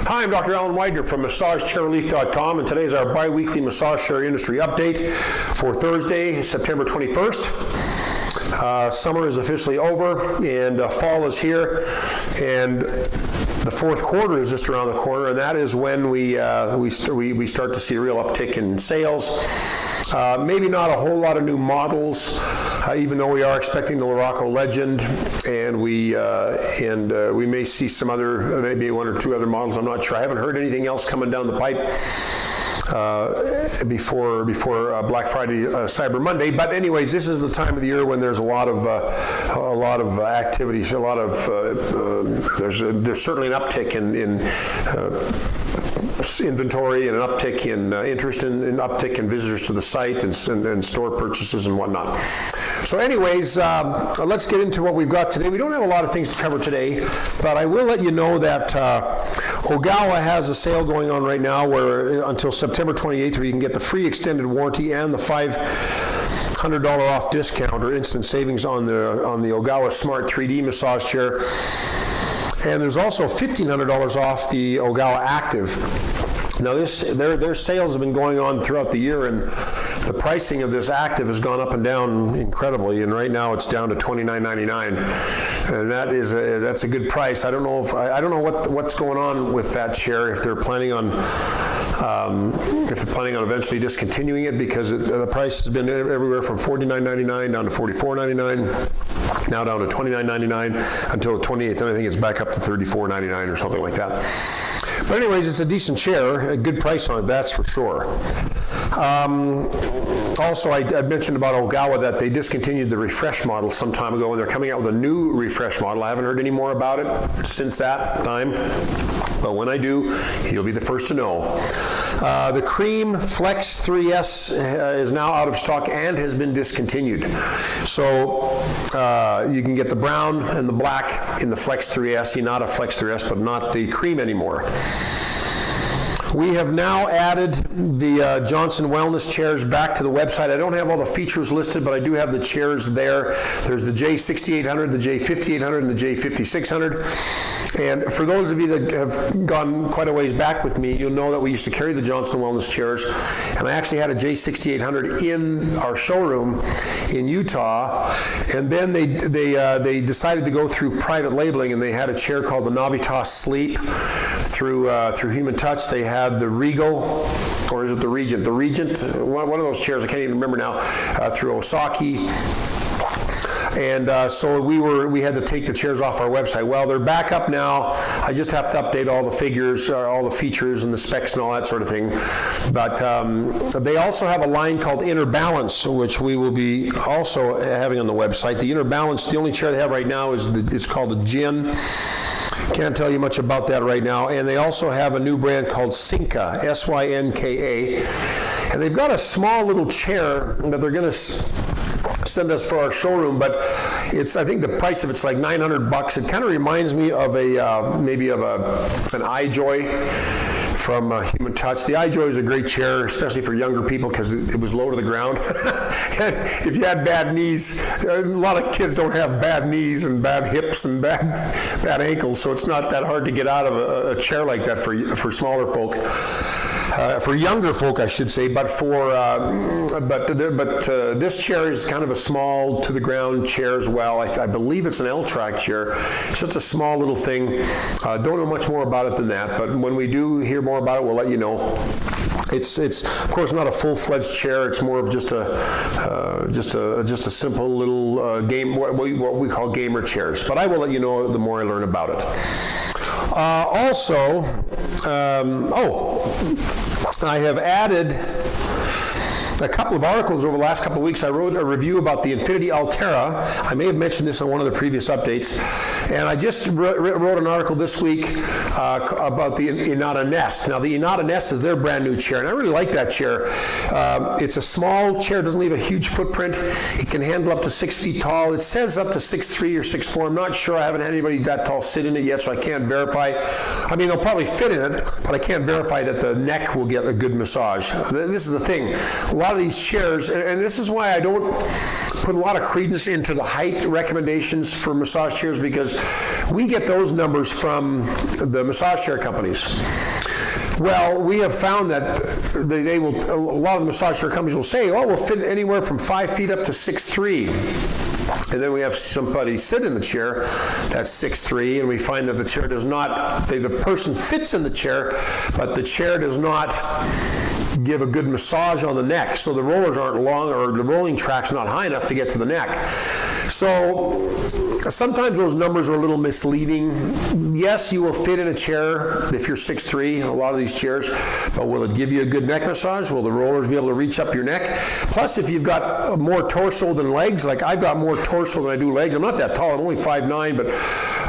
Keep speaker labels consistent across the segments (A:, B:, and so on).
A: Hi, I'm Dr. Alan Widener from MassageChairRelief.com, and today is our bi-weekly massage chair industry update for Thursday, September 21st. Summer is officially over, and fall is here, and the fourth quarter is just around the corner, and that is when we start to see a real uptick in sales. Maybe not a whole lot of new models, even though we are expecting the Luraco Legend, and we may see some other, maybe one or two other models. I'm not sure. I haven't heard anything else coming down the pipe before Black Friday, Cyber Monday. But anyways, this is the time of the year when there's a lot of activities, there's certainly an uptick in inventory and an uptick in interest and an uptick in visitors to the site and store purchases and whatnot. So anyways, let's get into what we've got today. We don't have a lot of things to cover today, but I will let you know that Ogawa has a sale going on right now where until September 28th, where you can get the free extended warranty and the $500 off discount or instant savings on the Ogawa Smart 3D massage chair. And there's also $1,500 off the Ogawa Active. Now their sales have been going on throughout the year, and the pricing of this Active has gone up and down incredibly, and right now it's down to $29.99, and that's a good price. I don't know what's going on with that chair, if they're planning on eventually discontinuing it, because the price has been everywhere from $49.99 down to $44.99, now down to $29.99 until the 28th, and I think it's back up to $34.99 or something like that. But anyways, it's a decent chair, a good price on it, that's for sure. Also, I mentioned about Ogawa that they discontinued the Refresh model some time ago, and they're coming out with a new Refresh model. I haven't heard any more about it since that time, but when I do, you'll be the first to know. The Cream Flex 3S is now out of stock and has been discontinued. So you can get the brown and the black in the Flex 3S, not a Flex 3S, but not the Cream anymore. We have now added the Johnson Wellness chairs back to the website. I don't have all the features listed, but I do have the chairs there. There's the J6800, the J5800, and the J5600. And for those of you that have gone quite a ways back with me, you'll know that we used to carry the Johnson Wellness chairs, and I actually had a J6800 in our showroom in Utah, and then they decided to go through private labeling, and they had a chair called the Navitas Sleep through Human Touch. They had the Regal, or is it the Regent? The Regent, one of those chairs, I can't even remember now, through Osaki. And so we had to take the chairs off our website. Well, they're back up now. I just have to update all the figures, all the features and the specs and all that sort of thing. But they also have a line called Inner Balance, which we will be also having on the website. The Inner Balance, the only chair they have right now is called the Gin. Can't tell you much about that right now. And they also have a new brand called Synka, S-Y-N-K-A. And they've got a small little chair that they're going to send us for our showroom, but I think the price of it's like $900. It kind of reminds me of an iJoy from Human Touch. The iJoy is a great chair, especially for younger people, because it was low to the ground. And if you had bad knees, a lot of kids don't have bad knees and bad hips and bad ankles, so it's not that hard to get out of a chair like that for smaller folk. For younger folk, I should say, but this chair is kind of a small to-the-ground chair as well. I believe it's an L-track chair. It's just a small little thing. Don't know much more about it than that, but when we do hear more about it, we'll let you know. It's of course not a full-fledged chair. It's more of just a simple little game, what we call gamer chairs. But I will let you know the more I learn about it. I have added a couple of articles over the last couple of weeks. I wrote a review about the Infinity Altera. I may have mentioned this in one of the previous updates. And I just wrote an article this week about the Inata Nest. Now, the Inata Nest is their brand new chair, and I really like that chair. It's a small chair, doesn't leave a huge footprint. It can handle up to 6 feet tall. It says up to 6'3" or 6'4". I'm not sure. I haven't had anybody that tall sit in it yet, so I can't verify. I mean, they'll probably fit in it, but I can't verify that the neck will get a good massage. This is the thing. A lot of these chairs, and this is why I don't put a lot of credence into the height recommendations for massage chairs, because we get those numbers from the massage chair companies. Well, we have found that they will, a lot of the massage chair companies will say, oh, we'll fit anywhere from 5 feet up to 6'3". And then we have somebody sit in the chair that's 6'3", and we find that the chair does not, the person fits in the chair, but the chair does not give a good massage on the neck, so the rollers aren't long, or the rolling track's not high enough to get to the neck. So sometimes those numbers are a little misleading. Yes, you will fit in a chair if you're 6'3", a lot of these chairs, but will it give you a good neck massage? Will the rollers be able to reach up your neck? Plus, if you've got more torso than legs, like I've got more torso than I do legs. I'm not that tall, I'm only 5'9", but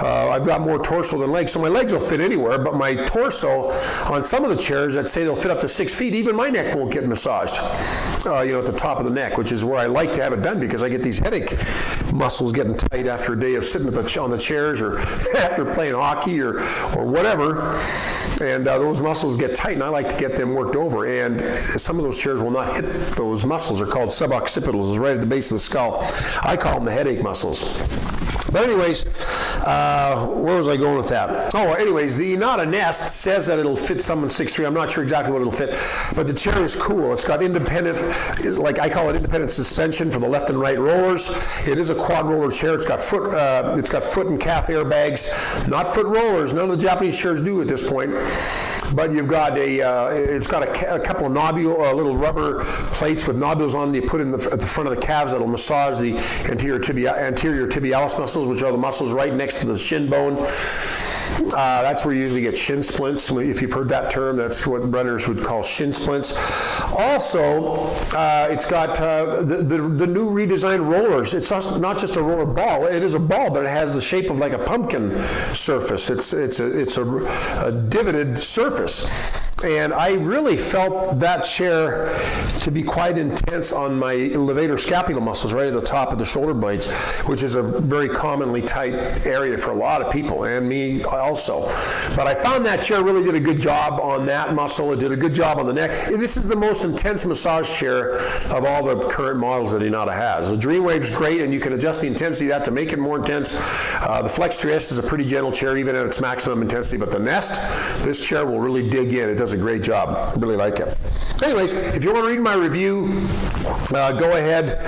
A: I've got more torso than legs, so my legs will fit anywhere, but my torso on some of the chairs that say they'll fit up to 6 feet, even my neck won't get massaged, at the top of the neck, which is where I like to have it done, because I get these headache muscles getting tight after a day of sitting on the chairs, or after playing hockey or whatever, and those muscles get tight, and I like to get them worked over, and some of those chairs will not hit those muscles. They're called suboccipitals, it's right at the base of the skull. I call them the headache muscles. But anyways, where was I going with that? Oh, anyways, the Nada Nest says that it'll fit someone 6'3". I'm not sure exactly what it'll fit, but the chair is cool. It's got independent, like I call it, independent suspension for the left and right rollers. It is a quad roller chair. It's got foot and calf airbags, not foot rollers. None of the Japanese chairs do at this point. But you've got it's got a couple of little rubber plates with nodules on them you put at the front of the calves that'll massage the anterior tibialis muscles, which are the muscles right next to the shin bone. That's where you usually get shin splints. If you've heard that term, that's what runners would call shin splints. Also, it's got the new redesigned rollers. It's not just a roller ball. It is a ball, but it has the shape of like a pumpkin surface. It's a divoted surface. And I really felt that chair to be quite intense on my levator scapular muscles right at the top of the shoulder blades, which is a very commonly tight area for a lot of people, and me also. But I found that chair really did a good job on that muscle. It did a good job on the neck. This is the most intense massage chair of all the current models that Inada has. The Dreamwave's great, and you can adjust the intensity of that to make it more intense. The Flex 3S is a pretty gentle chair, even at its maximum intensity, but the Nest, this chair will really dig in. It does a great job. I really like it. Anyways, if you want to read my review, go ahead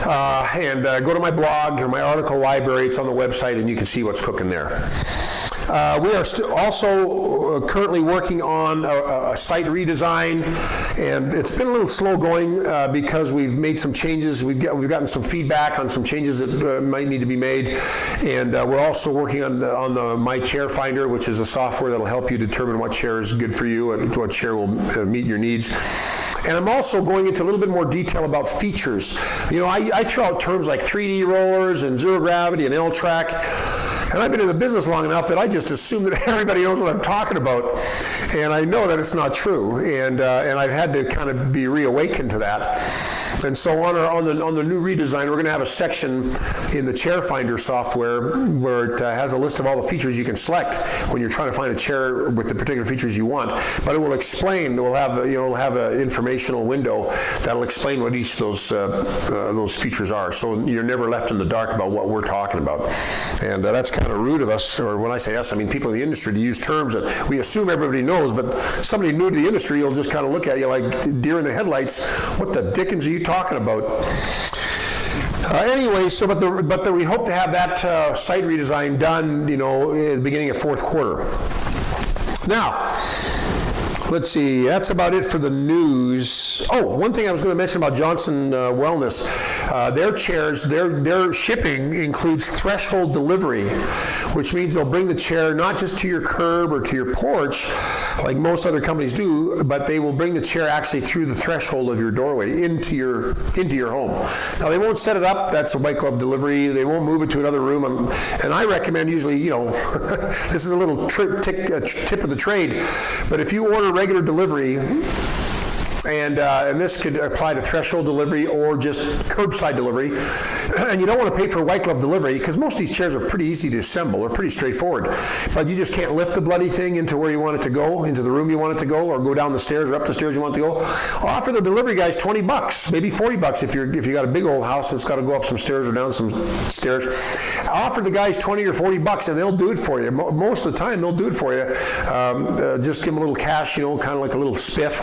A: and go to my blog or my article library. It's on the website, and you can see what's cooking there. We are also currently working on a site redesign, and it's been a little slow going because we've made some changes. We've gotten some feedback on some changes that might need to be made, and we're also working on the My Chair Finder, which is a software that'll help you determine what chair is good for you and what chair will meet your needs. And I'm also going into a little bit more detail about features. I throw out terms like 3D rollers and zero gravity and L-track. And I've been in the business long enough that I just assume that everybody knows what I'm talking about. And I know that it's not true. And I've had to kind of be reawakened to that. And so on the new redesign, we're going to have a section in the Chair Finder software where it has a list of all the features you can select when you're trying to find a chair with the particular features you want. But it will explain. We'll have an informational window that'll explain what each of those features are. So you're never left in the dark about what we're talking about. And that's kind of rude of us, or when I say us, I mean people in the industry, to use terms that we assume everybody knows, but somebody new to the industry will just kind of look at you like deer in the headlights. What the dickens are you talking about? Anyway, so but we hope to have that site redesign done, at the beginning of fourth quarter. Now, let's see, that's about it for the news. Oh, one thing I was going to mention about Johnson Wellness, their chairs, their shipping includes threshold delivery, which means they'll bring the chair not just to your curb or to your porch, like most other companies do, but they will bring the chair actually through the threshold of your doorway into your home. Now, they won't set it up. That's a white glove delivery. They won't move it to another room. And I recommend usually, this is a little tip of the trade, but if you order regular delivery, And this could apply to threshold delivery or just curbside delivery. And you don't want to pay for white glove delivery because most of these chairs are pretty easy to assemble. They're pretty straightforward. But you just can't lift the bloody thing into where you want it to go, into the room you want it to go, or go down the stairs or up the stairs you want it to go. Offer the delivery guys $20, maybe $40 if you got a big old house that's got to go up some stairs or down some stairs. Offer the guys $20 or $40 and they'll do it for you. Most of the time they'll do it for you. Just give them a little cash, kind of like a little spiff.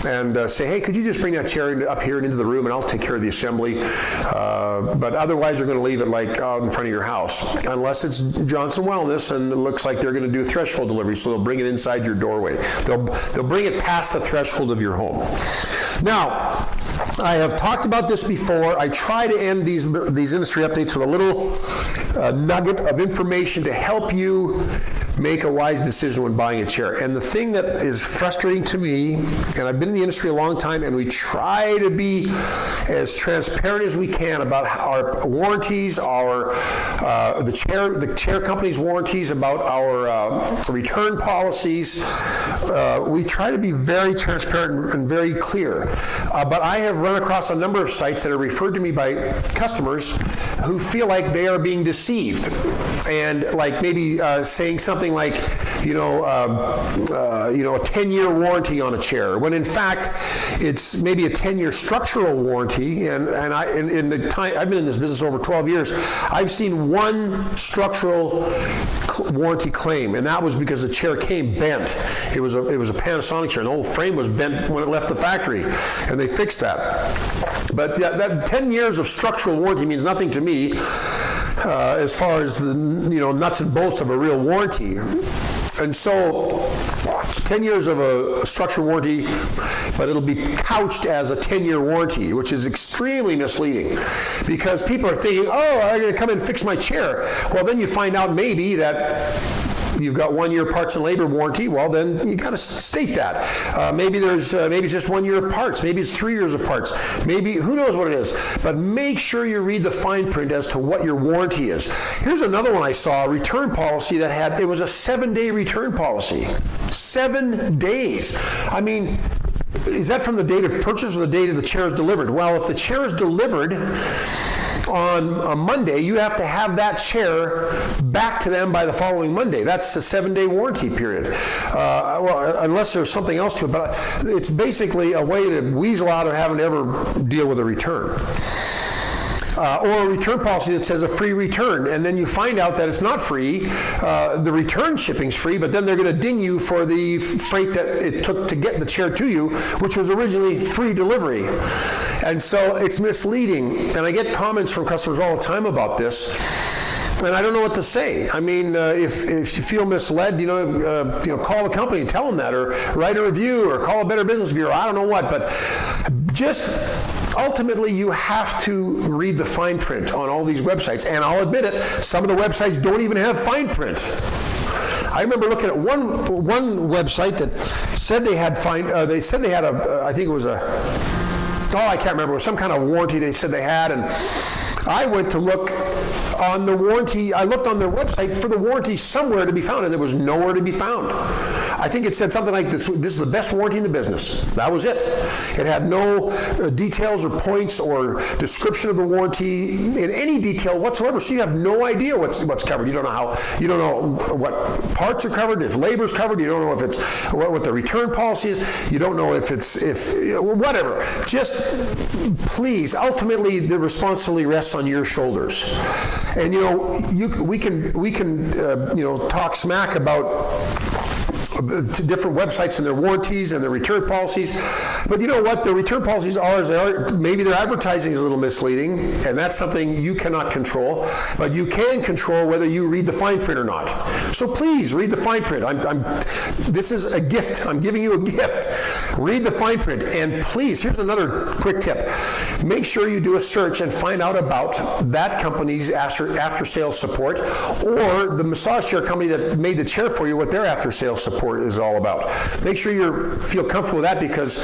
A: And say, hey, could you just bring that chair up here and into the room and I'll take care of the assembly. But otherwise they're going to leave it like out in front of your house. Unless it's Johnson Wellness and it looks like they're going to do threshold delivery, so they'll bring it inside your doorway. They'll bring it past the threshold of your home. Now, I have talked about this before. I try to end these industry updates with a little nugget of information to help you make a wise decision when buying a chair. And the thing that is frustrating to me, and I've been in the industry a long time, and we try to be as transparent as we can about our warranties, the chair company's warranties, about our return policies. We try to be very transparent and very clear. But I have run across a number of sites that are referred to me by customers who feel like they are being deceived, and like maybe saying something like, a 10-year warranty on a chair, when in fact it's maybe a 10-year structural warranty. And in the time I've been in this business over 12 years, I've seen one structural warranty claim, and that was because the chair came bent. It was a Panasonic chair, and the whole frame was bent when it left the factory, and they fixed that. But that 10 years of structural warranty means nothing to me as far as the nuts and bolts of a real warranty. And so 10 years of a structural warranty, but it'll be couched as a 10-year warranty, which is extremely misleading, because people are thinking, oh, I'm going to come and fix my chair. Well, then you find out maybe that you've got 1-year parts and labor warranty. Well, then you got to state that. Maybe it's just 1 year of parts. Maybe it's 3 years of parts. Maybe, who knows what it is. But make sure you read the fine print as to what your warranty is. Here's another one I saw, a return policy that it was a 7-day return policy. 7 days. I mean, is that from the date of purchase or the date of the chair is delivered? Well, if the chair is delivered on a Monday, you have to have that chair back to them by the following Monday. That's the 7-day warranty period. Well, unless there's something else to it, but it's basically a way to weasel out of having to ever deal with a return. Or a return policy that says a free return, and then you find out that it's not free. The return shipping's free, but then they're going to ding you for the freight that it took to get the chair to you, which was originally free delivery. And so it's misleading. And I get comments from customers all the time about this, and I don't know what to say. I mean, if you feel misled, call the company and tell them that, or write a review, or call a Better Business Bureau. I don't know what, but just ultimately, you have to read the fine print on all these websites, and I'll admit it, some of the websites don't even have fine print. I remember looking at one website that said they had I think it was I can't remember, it was some kind of warranty they said they had, and I went to look on the warranty. I looked on their website for the warranty somewhere to be found, and there was nowhere to be found. I think it said something like this is the best warranty in the business. That was it. It had no details or points or description of the warranty in any detail whatsoever, so you have no idea what's covered. You don't know what parts are covered, if labor's covered, you don't know if it's what the return policy is, you don't know if whatever. Just please, ultimately the responsibility rests on your shoulders. And we can talk smack about different websites and their warranties and their return policies, but you know what? The return policies are as they are. Maybe their advertising is a little misleading, and that's something you cannot control, but you can control whether you read the fine print or not. So please read the fine print. This is a gift. I'm giving you a gift. Read the fine print, and please, here's another quick tip. Make sure you do a search and find out about that company's after-sales support, or the massage chair company that made the chair for you, what their after-sales support is all about. Make sure you feel comfortable with that, because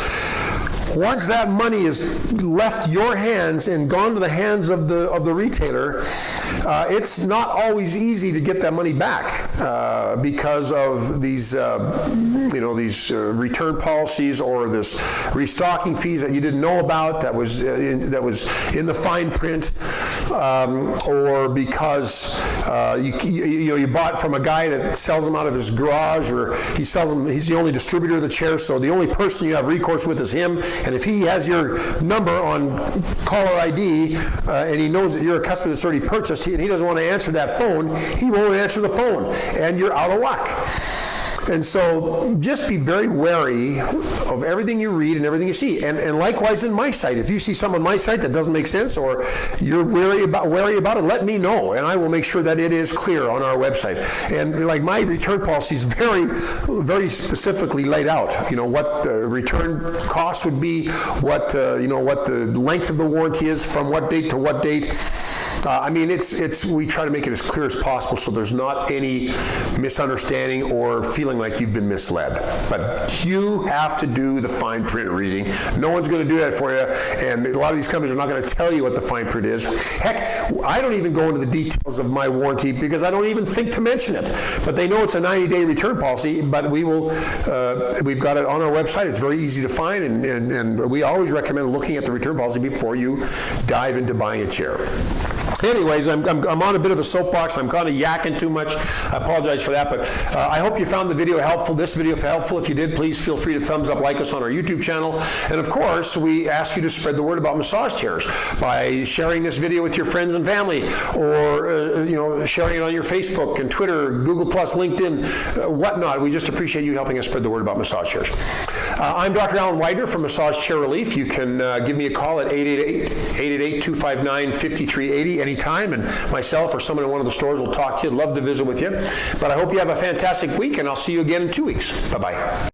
A: once that money is left your hands and gone to the hands of the retailer, it's not always easy to get that money back because of these, these return policies or this restocking fees that you didn't know about that was in the fine print, or because you bought from a guy that sells them out of his garage, or he's the only distributor of the chair, so the only person you have recourse with is him, and if he has your number on caller ID and he knows that you're a customer that's already purchased and he doesn't want to answer that phone, he won't answer the phone, and you're out of luck. And so just be very wary of everything you read and everything you see. And likewise in my site, if you see something on my site that doesn't make sense or you're wary about it, let me know, and I will make sure that it is clear on our website. And like my return policy is very, very specifically laid out. What the return cost would be, what the length of the warranty is, from what date to what date. We try to make it as clear as possible so there's not any misunderstanding or feeling like you've been misled. But you have to do the fine print reading. No one's going to do that for you, and a lot of these companies are not going to tell you what the fine print is. Heck, I don't even go into the details of my warranty because I don't even think to mention it. But they know it's a 90-day return policy, but we've got it on our website. It's very easy to find, and we always recommend looking at the return policy before you dive into buying a chair. Anyways, I'm on a bit of a soapbox. I'm kind of yakking too much. I apologize for that, but I hope you found the video helpful. This video helpful. If you did, please feel free to thumbs up, like us on our YouTube channel. And of course, we ask you to spread the word about massage chairs by sharing this video with your friends and family, or sharing it on your Facebook and Twitter, Google+, LinkedIn, whatnot. We just appreciate you helping us spread the word about massage chairs. I'm Dr. Alan Widener from Massage Chair Relief. You can give me a call at 888-259-5380 anytime, and myself or someone in one of the stores will talk to you. I'd love to visit with you. But I hope you have a fantastic week, and I'll see you again in 2 weeks. Bye-bye.